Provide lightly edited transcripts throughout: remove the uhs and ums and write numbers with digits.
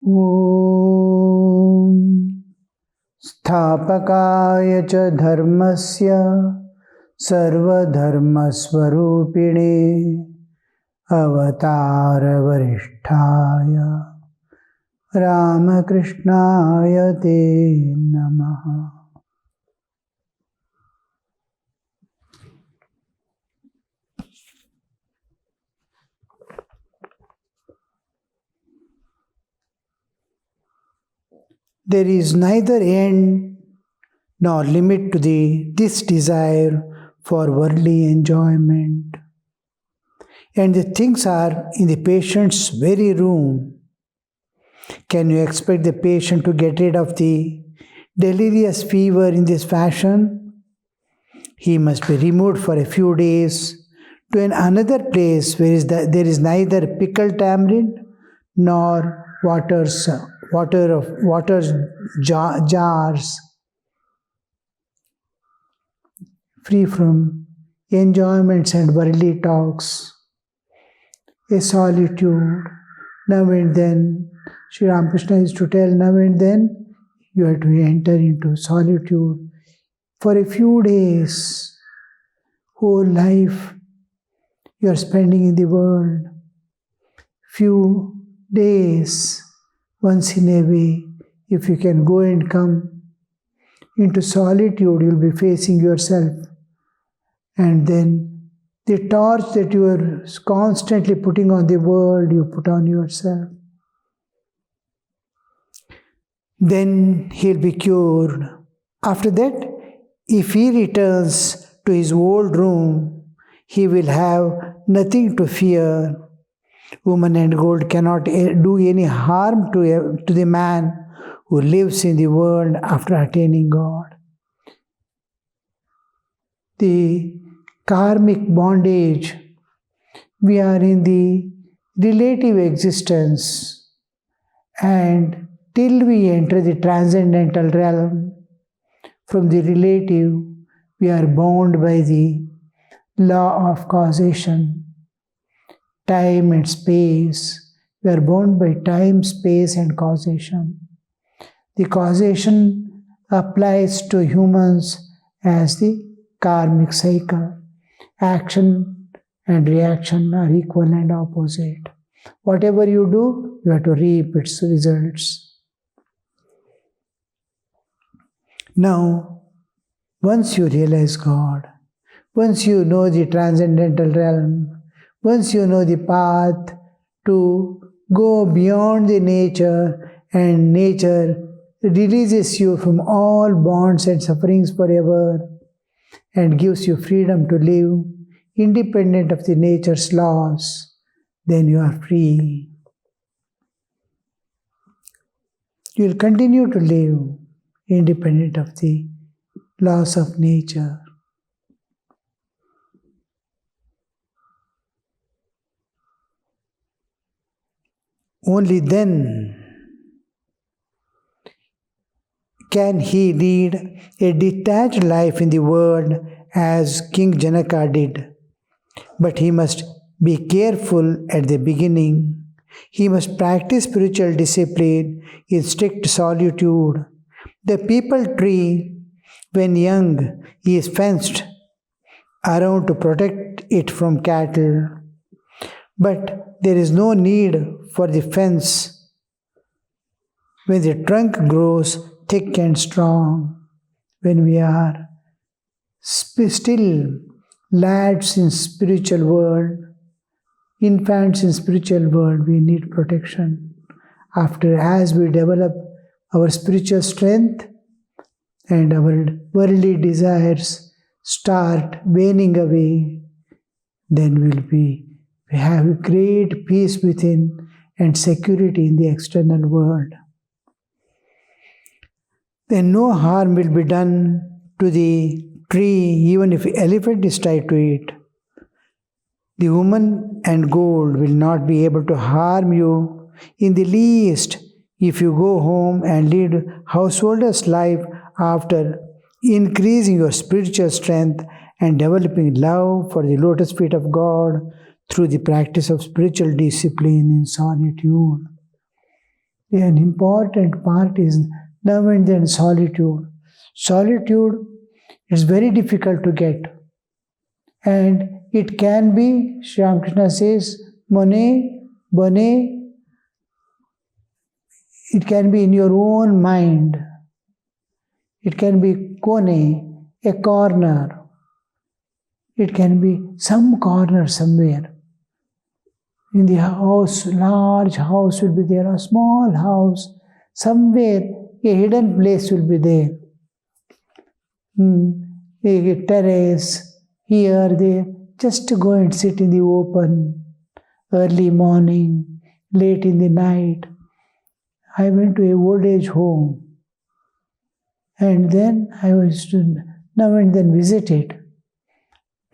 Om Sthapakaya cha dharmasya sarvadharmasvarupine avatara varishtaya Ramakrishnaya te namaha. There is neither end nor limit to this desire for worldly enjoyment. And the things are in the patient's very room. Can you expect the patient to get rid of the delirious fever in this fashion? He must be removed for a few days to another place where there is neither pickled tamarind nor jars, free from enjoyments and worldly talks. A solitude. Now and then, Sri Ramakrishna used to tell, now and then you have to enter into solitude for a few days. Whole life you are spending in the world. Few days, once in a way, if you can go and come into solitude, you'll be facing yourself. And then the torch that you are constantly putting on the world, you put on yourself. Then he'll be cured. After that, if he returns to his old room, he will have nothing to fear. Woman and gold cannot do any harm to the man who lives in the world after attaining God. The karmic bondage, we are in the relative existence, and till we enter the transcendental realm, from the relative, we are bound by the law of causation. Time and space. We are bound by time, space, and causation. The causation applies to humans as the karmic cycle. Action and reaction are equal and opposite. Whatever you do, you have to reap its results. Now, once you realize God, once you know the transcendental realm, once you know the path to go beyond the nature, and nature releases you from all bonds and sufferings forever and gives you freedom to live independent of the nature's laws, then you are free. You will continue to live independent of the laws of nature. Only then can he lead a detached life in the world as King Janaka did. But he must be careful at the beginning. He must practice spiritual discipline in strict solitude. The peepal tree, when young, is fenced around to protect it from cattle. But there is no need for the fence when the trunk grows thick and strong. When we are still lads in spiritual world, infants in spiritual world, we need protection. As we develop our spiritual strength and our worldly desires start waning away, then we have great peace within and security in the external world. Then no harm will be done to the tree, even if an elephant is tied to it. The woman and gold will not be able to harm you in the least if you go home and lead householder's life after increasing your spiritual strength and developing love for the lotus feet of God through the practice of spiritual discipline in solitude. An important part is now and then solitude. Solitude is very difficult to get. And it can be, Sri Ramakrishna says, Mone, Bane, it can be in your own mind. It can be kone, a corner. It can be some corner somewhere. In the house, large house will be there, a small house, somewhere a hidden place will be there. A terrace, here, there. Just to go and sit in the open, early morning, late in the night. I went to a old age home. And then I was to now and then visit it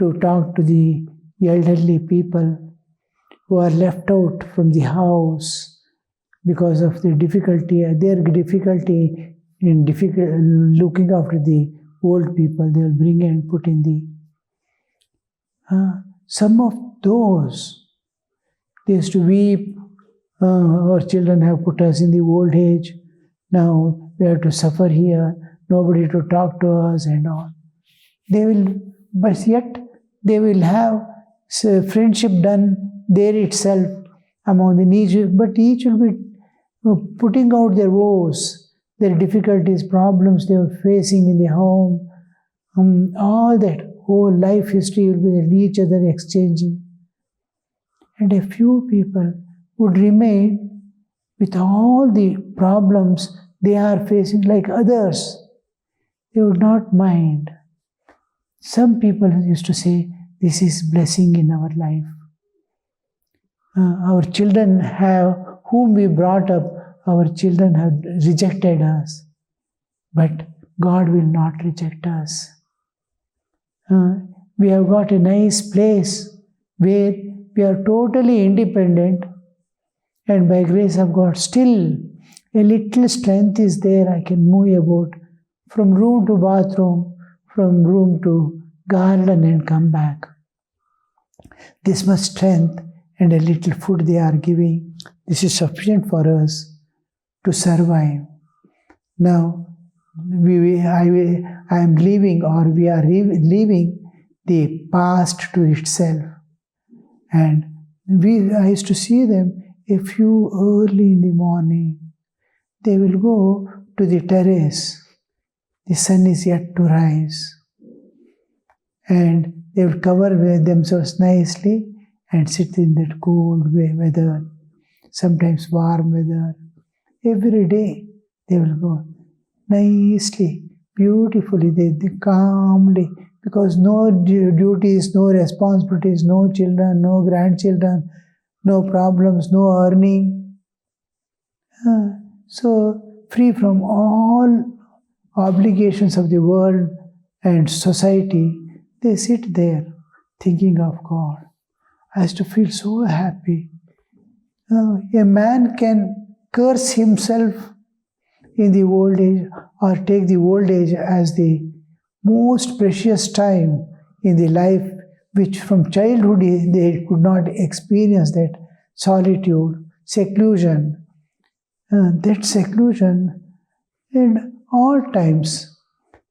to talk to the elderly people who are left out from the house because of the difficulty, their difficulty in looking after the old people. They will bring and put in the... some of those, they used to weep, our children have put us in the old age, now we have to suffer here, nobody to talk to us and all. They will, but yet they will have friendship done there itself among the needs, but each will be putting out their woes, their difficulties, problems they are facing in the home, all that whole life history will be with each other exchanging. And a few people would remain with all the problems they are facing like others. They would not mind. Some people used to say, this is blessing in our life. Our children have, whom we brought up, our children have rejected us. But God will not reject us. We have got a nice place where we are totally independent, and by grace of God still a little strength is there. I can move about from room to bathroom, from room to garden and come back. This much strength and a little food they are giving, this is sufficient for us to survive. Now, I am leaving, or we are leaving the past to itself. And I used to see them a few early in the morning. They will go to the terrace. The sun is yet to rise. And they will cover themselves nicely and sit in that cold weather, sometimes warm weather. Every day they will go nicely, beautifully, they calmly, because no duties, no responsibilities, no children, no grandchildren, no problems, no earning. So free from all obligations of the world and society, they sit there thinking of God. I used to feel so happy. A man can curse himself in the old age, or take the old age as the most precious time in the life, which from childhood they could not experience that solitude, seclusion. That seclusion, in all times,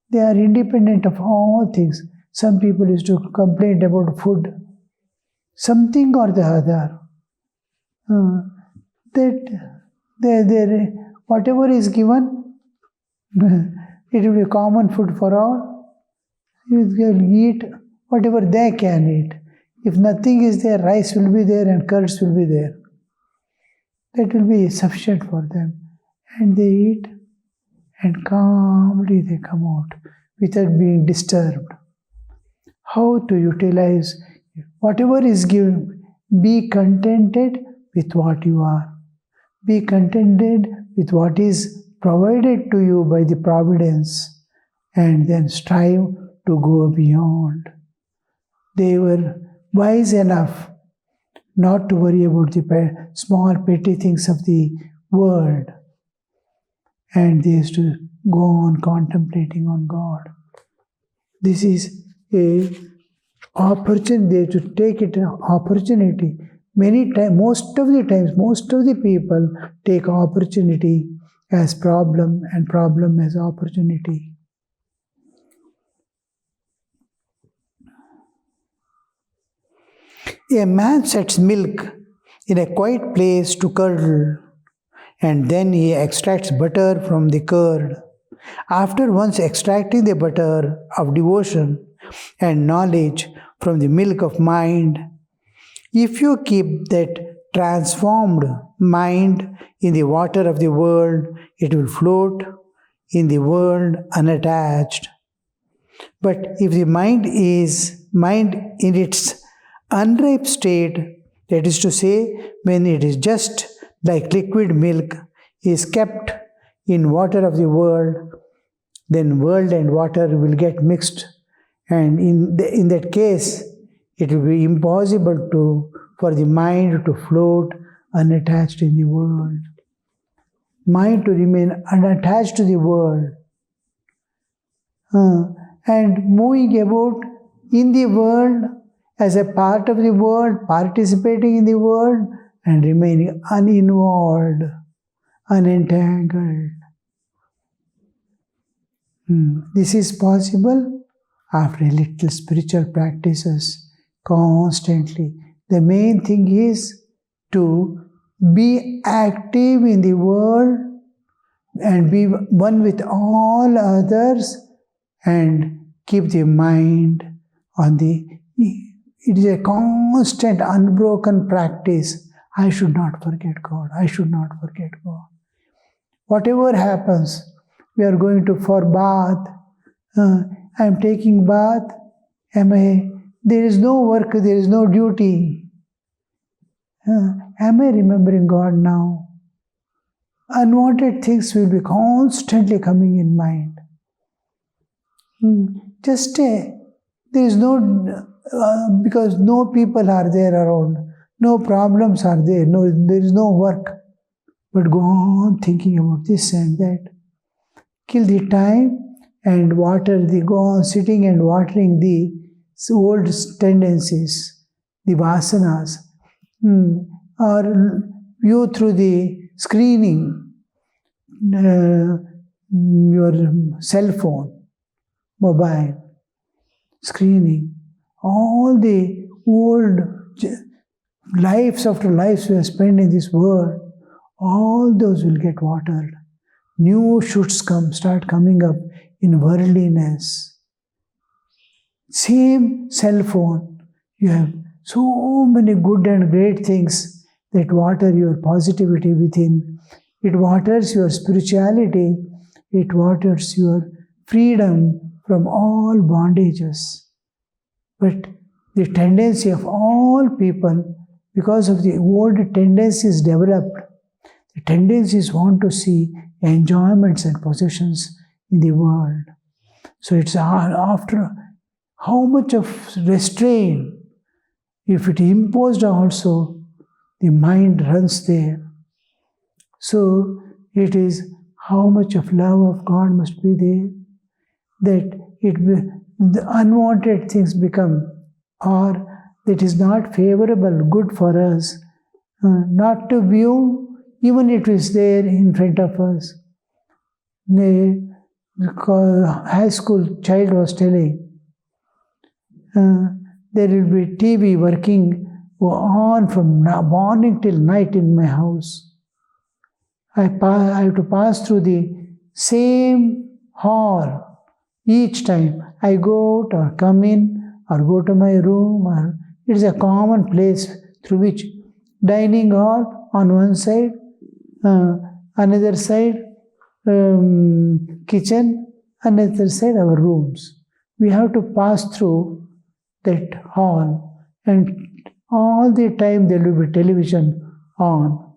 they are independent of all things. Some people used to complain about food, something or the other. Whatever is given, it will be common food for all. You will eat whatever they can eat. If nothing is there, rice will be there and curds will be there. That will be sufficient for them. And they eat, and calmly they come out without being disturbed. How to utilize whatever is given? Be contented with what you are. Be contented with what is provided to you by the providence, and then strive to go beyond. They were wise enough not to worry about the small petty things of the world, and they used to go on contemplating on God. This is a opportunity to take it an opportunity. Many times, most of the times, most of the people take opportunity as problem and problem as opportunity. A man sets milk in a quiet place to curdle, and then he extracts butter from the curd. After once extracting the butter of devotion and knowledge from the milk of mind, if you keep that transformed mind in the water of the world, it will float in the world unattached. But if the mind in its unripe state, that is to say, when it is just like liquid milk, is kept in water of the world, then world and water will get mixed, and in that case, it will be impossible for the mind to float unattached in the world. Mind to remain unattached to the world and moving about in the world as a part of the world, participating in the world and remaining uninvolved, unentangled. This is possible after a little spiritual practices constantly. The main thing is to be active in the world and be one with all others and keep the mind on the... It is a constant, unbroken practice. I should not forget God. I should not forget God. Whatever happens, we are going for bath. I am taking bath. There is no work, there is no duty. Am I remembering God now? Unwanted things will be constantly coming in mind. There is no, because no people are there around, no problems are there, there is no work. But go on thinking about this and that. Kill the time and go on sitting and watering the old tendencies, the vasanas, or view through the screening, your cell phone, mobile, screening, all the old lives after lives we have spent in this world, all those will get watered. New shoots start coming up in worldliness. Same cell phone, you have so many good and great things that water your positivity within. It waters your spirituality. It waters your freedom from all bondages. But the tendency of all people, because of the old tendencies developed, the tendencies want to see enjoyments and possessions in the world. So it's after how much of restraint, if it is imposed also, the mind runs there. So it is how much of love of God must be there, that the unwanted things become, or that is not favorable, good for us, not to view, even it is there in front of us. The high school child was telling, there will be TV working on from morning till night in my house. I have to pass through the same hall each time. I go out or come in or go to my room. Or it is a common place through which dining hall on one side, another side kitchen, another side our rooms. We have to pass through that hall, and all the time there will be television on.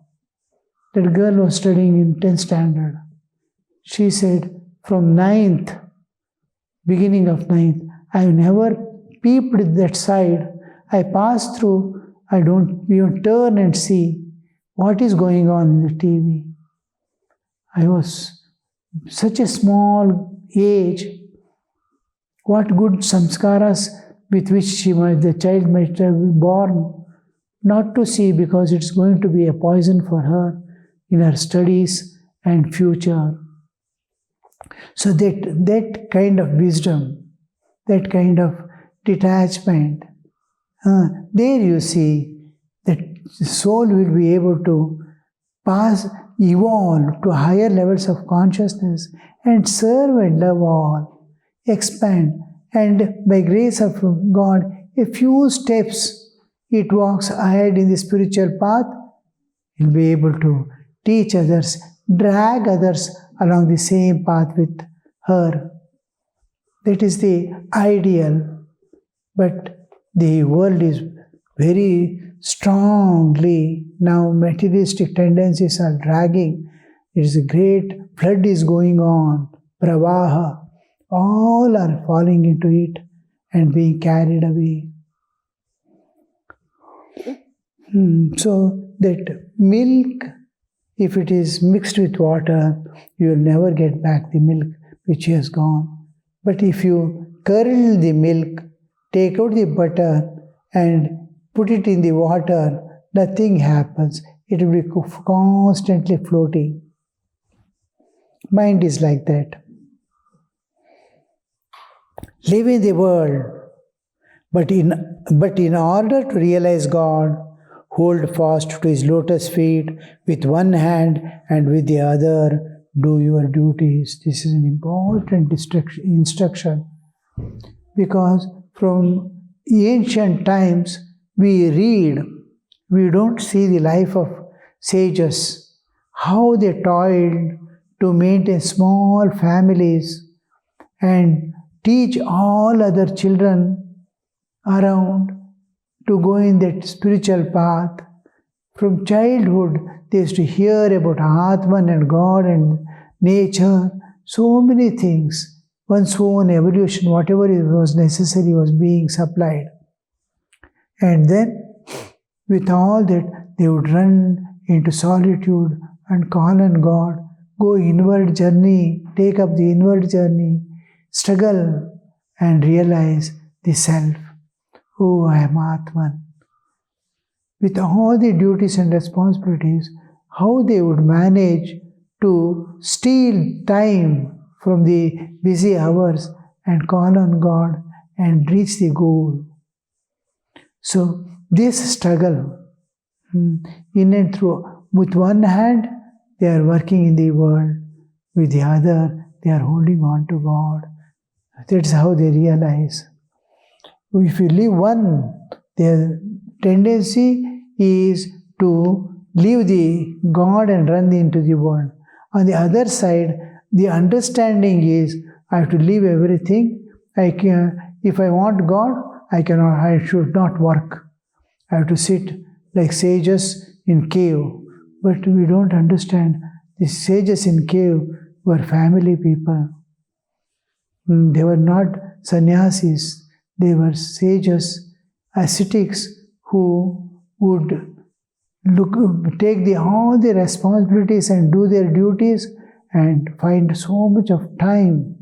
That girl was studying in 10th standard. She said, from 9th, beginning of 9th, I have never peeped that side. I pass through, I don't even turn and see what is going on in the TV. I was such a small age. What good samskaras with which the child might have been born. not to see because it's going to be a poison for her in her studies and future. So that kind of wisdom, that kind of detachment, there you see that the soul will be able to evolve to higher levels of consciousness and serve and love all, expand, and by grace of God, a few steps it walks ahead in the spiritual path, it will be able to teach others, drag others along the same path with her. That is the ideal. But the world is very strongly now materialistic tendencies are dragging. It is a great flood is going on, pravaha. All are falling into it and being carried away. So that milk, if it is mixed with water, you will never get back the milk which has gone. But if you curdle the milk, take out the butter and put it in the water, nothing happens. It will be constantly floating. Mind is like that. Live in the world, but in order to realize God, hold fast to His lotus feet with one hand and with the other do your duties. This is an important instruction because from ancient times we read, we don't see the life of sages, how they toiled to maintain small families and teach all other children around to go in that spiritual path. From childhood, they used to hear about Atman and God and nature, so many things. One's own evolution, whatever was necessary was being supplied. And then, with all that, they would run into solitude and call on God, go inward journey, take up the inward journey, struggle and realize the self. Oh, I am Atman. With all the duties and responsibilities, how they would manage to steal time from the busy hours and call on God and reach the goal. So this struggle, in and through, with one hand they are working in the world, with the other they are holding on to God. That's how they realize. If you leave one, their tendency is to leave the God and run into the world. On the other side, the understanding is I have to leave everything. If I want God, I should not work. I have to sit like sages in cave. But we don't understand. The sages in cave were family people. They were not sannyasis. They were sages, ascetics who would take all the responsibilities and do their duties and find so much of time,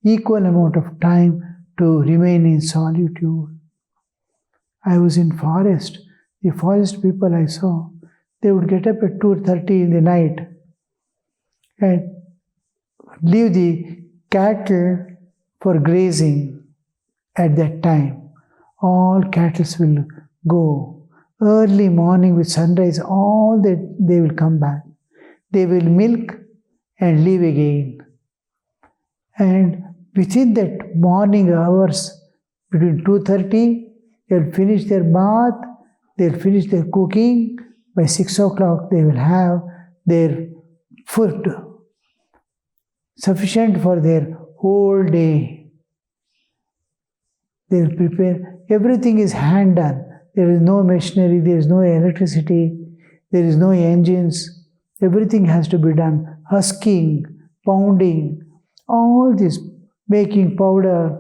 equal amount of time to remain in solitude. I was in forest. The forest people I saw, they would get up at 2:30 in the night and leave the cattle for grazing at that time. All cattle will go. Early morning with sunrise, all that they will come back. They will milk and leave again. And within that morning hours, between 2:30, they'll finish their bath, they'll finish their cooking. By 6 o'clock, they will have their food sufficient for their whole day. They will prepare. Everything is hand done. There is no machinery, there is no electricity, there is no engines. Everything has to be done. Husking, pounding, all this, making powder,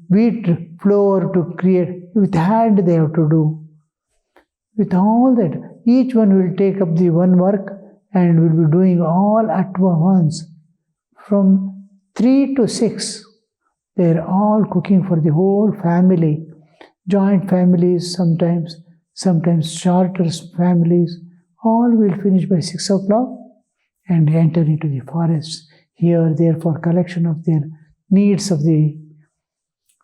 wheat flour to create. With hand they have to do. With all that, each one will take up the one work and will be doing all at once. From 3 to 6, they are all cooking for the whole family. Joint families sometimes, sometimes shorter families, all will finish by 6 o'clock and enter into the forest. Here, therefore, collection of their needs of the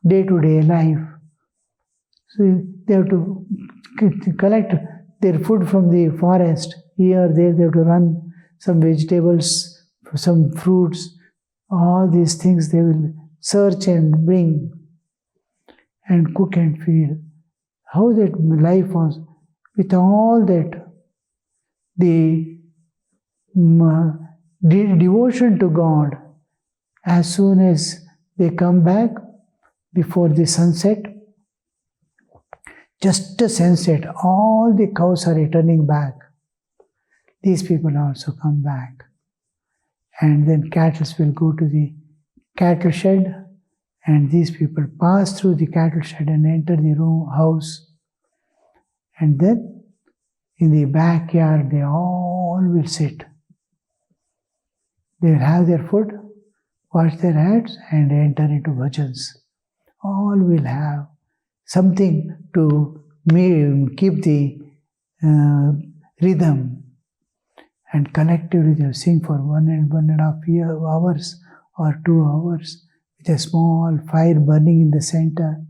day-to-day life. So they have to collect their food from the forest. Here, there, they have to run some vegetables, some fruits, all these things they will search and bring and cook and feed. How that life was, with all that, the devotion to God, as soon as they come back before the sunset, just the sunset, all the cows are returning back. These people also come back. And then cattle will go to the cattle shed, and these people pass through the cattle shed and enter the house. And then in the backyard they all will sit. They will have their food, wash their hands, and enter into bhajans. All will have something to keep the rhythm. And collectively they will sing for 1.5 hours or 2 hours with a small fire burning in the center.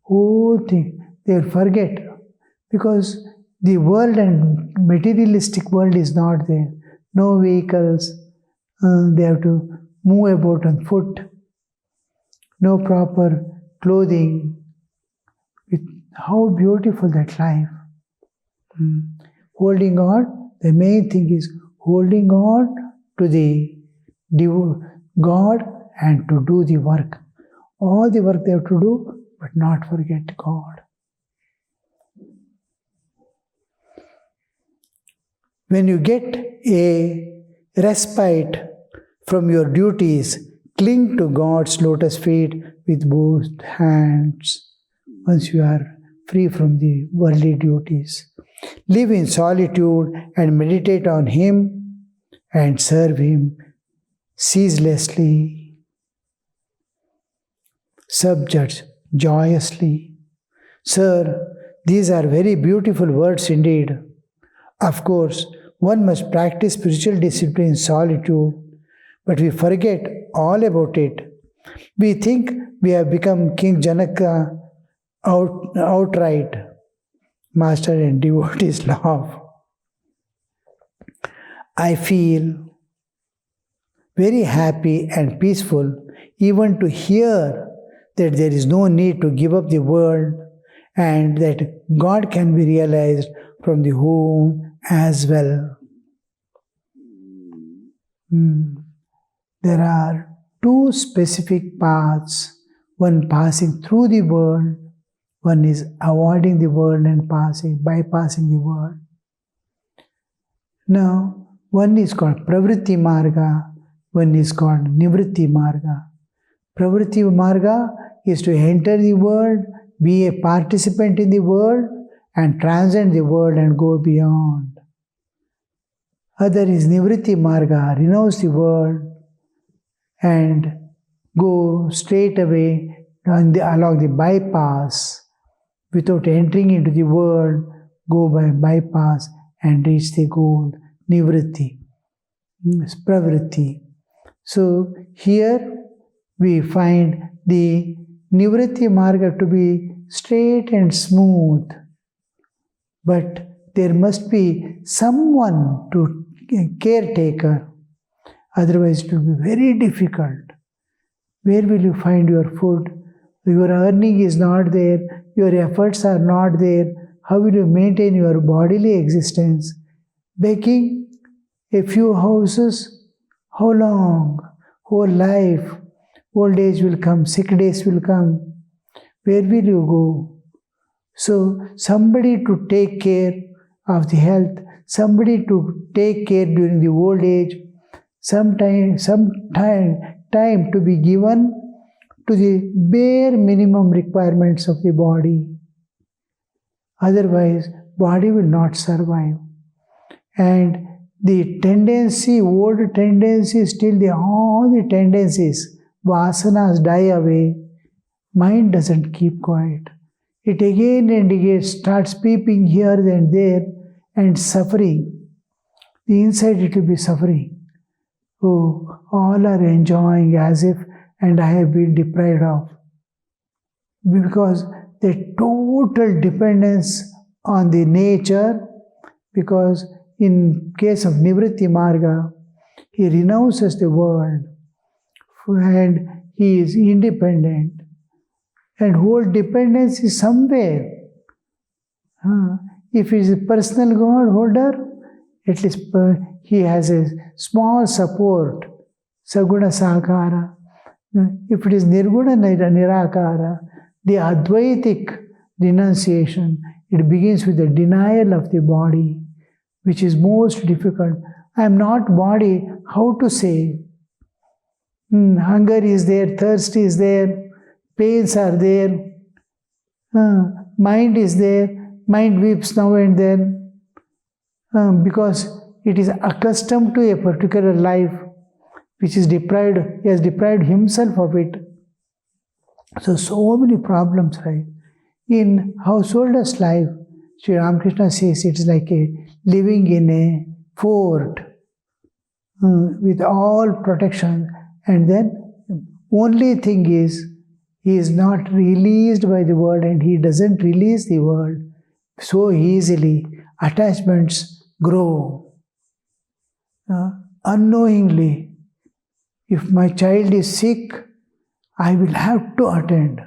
Whole thing they will forget, because the world and materialistic world is not there. No vehicles, they have to move about on foot, no proper clothing. How beautiful that life. Holding on, the main thing is holding on to the God and to do the work. All the work they have to do, but not forget God. When you get a respite from your duties, cling to God's lotus feet with both hands. Once you are free from the worldly duties, live in solitude and meditate on Him and serve Him ceaselessly. Subjects joyously. Sir, these are very beautiful words indeed. Of course, one must practice spiritual discipline in solitude, but we forget all about it. We think we have become King Janaka outright. Master and devotees laugh. I feel very happy and peaceful even to hear that there is no need to give up the world and that God can be realized from the home as well. There are two specific paths, one passing through the world, one is avoiding the world and bypassing the world. Now, one is called Pravritti Marga, one is called Nivritti Marga. Pravritti Marga is to enter the world, be a participant in the world, and transcend the world and go beyond. Other is Nivritti Marga, renounce the world and go straight away along the bypass. Without entering into the world, go by bypass and reach the goal, Nivritti, Pravritti. So here we find the Nivritti Marga to be straight and smooth, but there must be someone to caretaker, otherwise it will be very difficult. Where will you find your food? Your earning is not there, your efforts are not there. How will you maintain your bodily existence? Begging a few houses, how long? Whole life, old age will come, sick days will come. Where will you go? So, somebody to take care of the health, somebody to take care during the old age, some time to be given to the bare minimum requirements of the body. Otherwise, body will not survive. And the tendency, old tendencies, till all the tendencies, vasanas die away, mind doesn't keep quiet. it again and again starts peeping here and there and suffering. The inside it will be suffering. Oh, all are enjoying as if, and I have been deprived of. Because the total dependence on the nature, because in case of Nivritti Marga, he renounces the world and he is independent. And whole dependence is somewhere. If he is a personal God holder, at least he has a small support, Saguna Sakara. If it is Nirguna Nirakara, the Advaitic renunciation, it begins with the denial of the body, which is most difficult. I am not body, how to say? Hunger is there, thirst is there, pains are there, mind is there, mind weeps now and then, because it is accustomed to a particular life, which is deprived, he has deprived himself of it. So many problems, right? In householder's life, Sri Ramakrishna says it is like a living in a fort with all protection, and then only thing is he is not released by the world and he doesn't release the world so easily. Attachments grow. Unknowingly, if my child is sick, I will have to attend.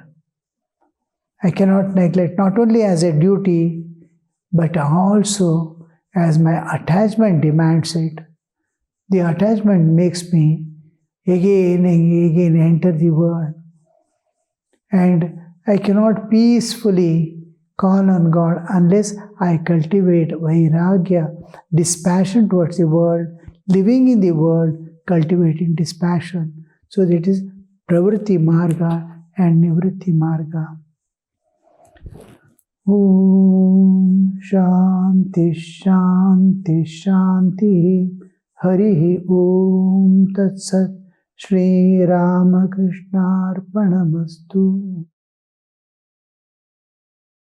I cannot neglect, not only as a duty, but also as my attachment demands it. The attachment makes me again and again enter the world. And I cannot peacefully call on God unless I cultivate vairagya, dispassion towards the world, living in the world, cultivating dispassion. So that is pravritti marga and nivritti marga. Om Shanti Shanti Shanti Harihi Om Tat Sat Shri Ramakrishna Arpanamastu.